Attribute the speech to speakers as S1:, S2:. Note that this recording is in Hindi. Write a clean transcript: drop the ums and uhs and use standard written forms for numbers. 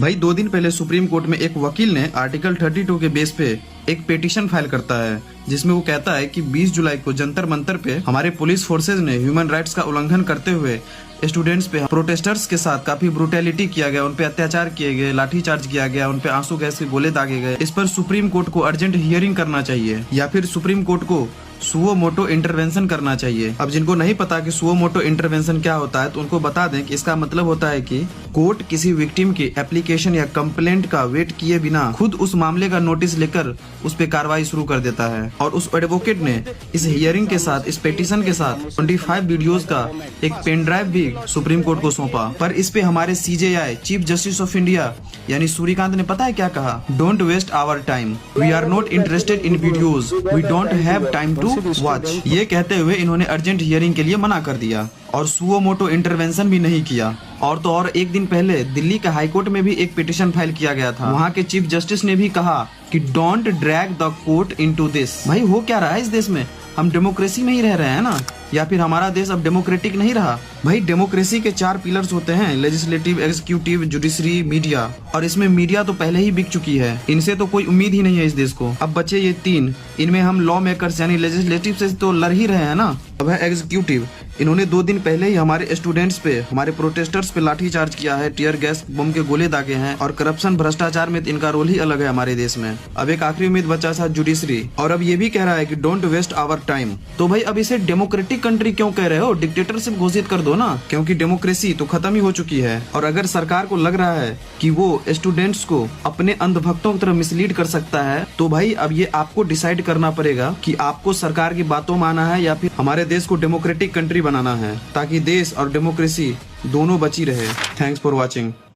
S1: भाई 2 दिन पहले सुप्रीम कोर्ट में एक वकील ने आर्टिकल 32 के बेस पे एक पिटीशन फाइल करता है, जिसमें वो कहता है कि 20 जुलाई को जंतर मंतर पे हमारे पुलिस फोर्सेज ने ह्यूमन राइट्स का उल्लंघन करते हुए स्टूडेंट्स पे, प्रोटेस्टर्स के साथ काफी ब्रुटैलिटी किया गया, उन पे अत्याचार किए गए, लाठीचार्ज किया गया, उन पे आंसू गैस के गोले दागे गए। इस पर सुप्रीम कोर्ट को अर्जेंट हियरिंग करना चाहिए या फिर सुप्रीम कोर्ट को सुओ मोटो इंटरवेंशन करना चाहिए। अब जिनको नहीं पता कि सुओ मोटो इंटरवेंशन क्या होता है तो उनको बता दें कि इसका मतलब होता है कि कोर्ट किसी विक्टिम की एप्लीकेशन या कंप्लेंट का वेट किए बिना खुद उस मामले का नोटिस लेकर उस पे कार्रवाई शुरू कर देता है। और उस एडवोकेट ने इस हियरिंग के साथ, इस पिटीशन के साथ 25 वीडियोस का एक पेन ड्राइव भी सुप्रीम कोर्ट को सौंपा। पर इस पे हमारे CJI chief justice of India यानी सूर्यकांत ने पता है क्या कहा? Don't waste our time, we are not interested in videos, we don't have time to watch. ये कहते हुए इन्होंने अर्जेंट हियरिंग के लिए मना कर दिया और सुओ मोटो इंटरवेंशन भी नहीं किया। और तो और एक दिन पहले दिल्ली के हाई कोर्ट में भी एक पिटीशन फाइल किया गया था। वहाँ के चीफ जस्टिस ने भी कहा कि don't drag the court into this. भाई हो क्या रहा है इस देश में? हम डेमोक्रेसी में ही रह रहे हैं ना, या फिर हमारा देश अब डेमोक्रेटिक नहीं रहा? भाई डेमोक्रेसी के 4 पिलर्स होते हैं, लेजिस्लेटिव, एग्जीक्यूटिव, जुडिशरी, मीडिया। और इसमें मीडिया तो पहले ही बिक चुकी है, इनसे तो कोई उम्मीद ही नहीं है इस देश को। अब बचे ये 3, इनमें हम लॉ मेकर्स यानी लेजिस्लेटिव से तो लड़ ही रहे हैं ना। अब है एग्जीक्यूटिव, इन्होंने 2 दिन पहले ही हमारे स्टूडेंट्स पे, हमारे प्रोटेस्टर्स पे लाठीचार्ज किया है, टीयर गैस बम के गोले दागे हैं, और करप्शन, भ्रष्टाचार में इनका रोल ही अलग है हमारे देश में। अब एक आखिरी उम्मीद बचा था जुडिशरी, और अब ये भी कह रहा है कि डोंट वेस्ट आवर टाइम। तो भाई अब इसे डेमोक्रेटिक कंट्री क्यों कह रहे हो? डिक्टेटरशिप घोषित कर दो ना, क्योंकि डेमोक्रेसी तो खत्म ही हो चुकी है। और अगर सरकार को लग रहा है कि वो स्टूडेंट्स को अपने अंधभक्तों की तरह मिसलीड कर सकता है, तो भाई अब ये आपको डिसाइड करना पड़ेगा कि आपको सरकार की बातों में आना है या फिर हमारे देश को डेमोक्रेटिक कंट्री बनाना है, ताकि देश और डेमोक्रेसी दोनों बची रहे। Thanks for watching.